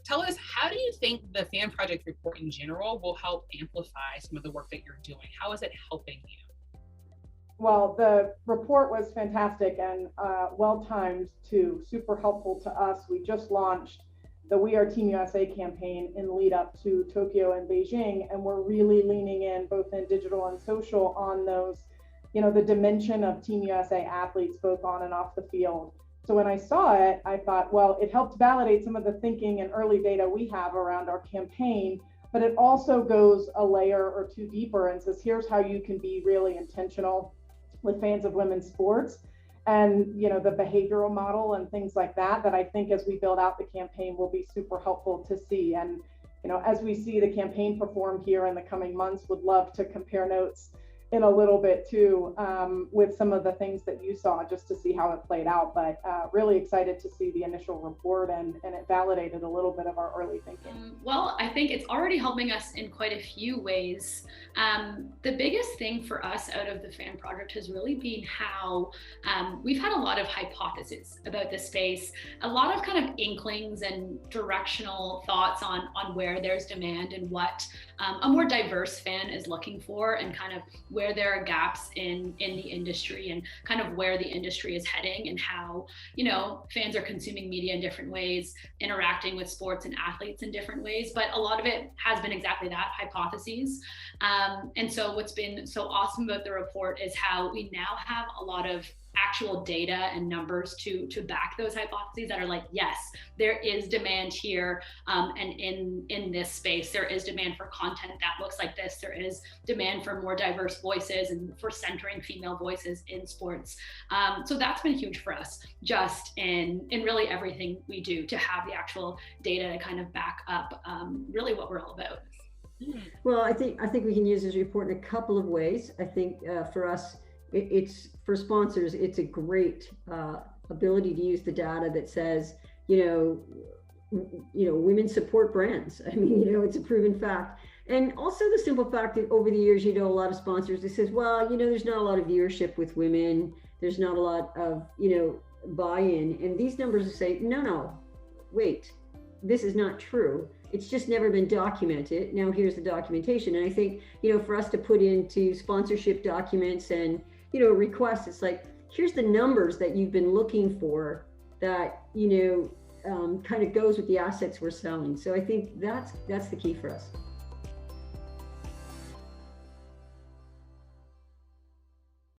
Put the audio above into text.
tell us, how do you think the Fan Project report in general will help amplify some of the work that you're doing? How is it helping you? Well, the report was fantastic and well timed too, super helpful to us. We just launched the We Are Team USA campaign in lead up to Tokyo and Beijing, and we're really leaning in both in digital and social on those, the dimension of Team USA athletes both on and off the field. So when I saw it, I thought, well, it helped validate some of the thinking and early data we have around our campaign, but it also goes a layer or two deeper and says, here's how you can be really intentional with fans of women's sports, and the behavioral model and things like that I think as we build out the campaign will be super helpful to see. And as we see the campaign perform here in the coming months, would love to compare notes in a little bit too, with some of the things that you saw, just to see how it played out. But really excited to see the initial report, and it validated a little bit of our early thinking. Well, I think it's already helping us in quite a few ways. The biggest thing for us out of the Fan Project has really been how we've had a lot of hypotheses about the space, a lot of kind of inklings and directional thoughts on where there's demand and what a more diverse fan is looking for, and kind of where there are gaps in the industry, and kind of where the industry is heading, and how, fans are consuming media in different ways, interacting with sports and athletes in different ways. But a lot of it has been exactly that, hypotheses. And so what's been so awesome about the report is how we now have a lot of actual data and numbers to back those hypotheses that are like, yes, there is demand here, and in this space there is demand for content that looks like this. There is demand for more diverse voices and for centering female voices in sports. So that's been huge for us, just in really everything we do, to have the actual data to kind of back up really what we're all about. Well, I think we can use this report in a couple of ways. I think for us, it's for sponsors, it's a great ability to use the data that says, women support brands. I mean, it's a proven fact. And also the simple fact that over the years, a lot of sponsors that says, well, there's not a lot of viewership with women. There's not a lot of, buy-in. And these numbers say, no, wait, this is not true. It's just never been documented. Now here's the documentation. And I think, for us to put into sponsorship documents and, requests, it's like, here's the numbers that you've been looking for that, kind of goes with the assets we're selling. So I think that's the key for us.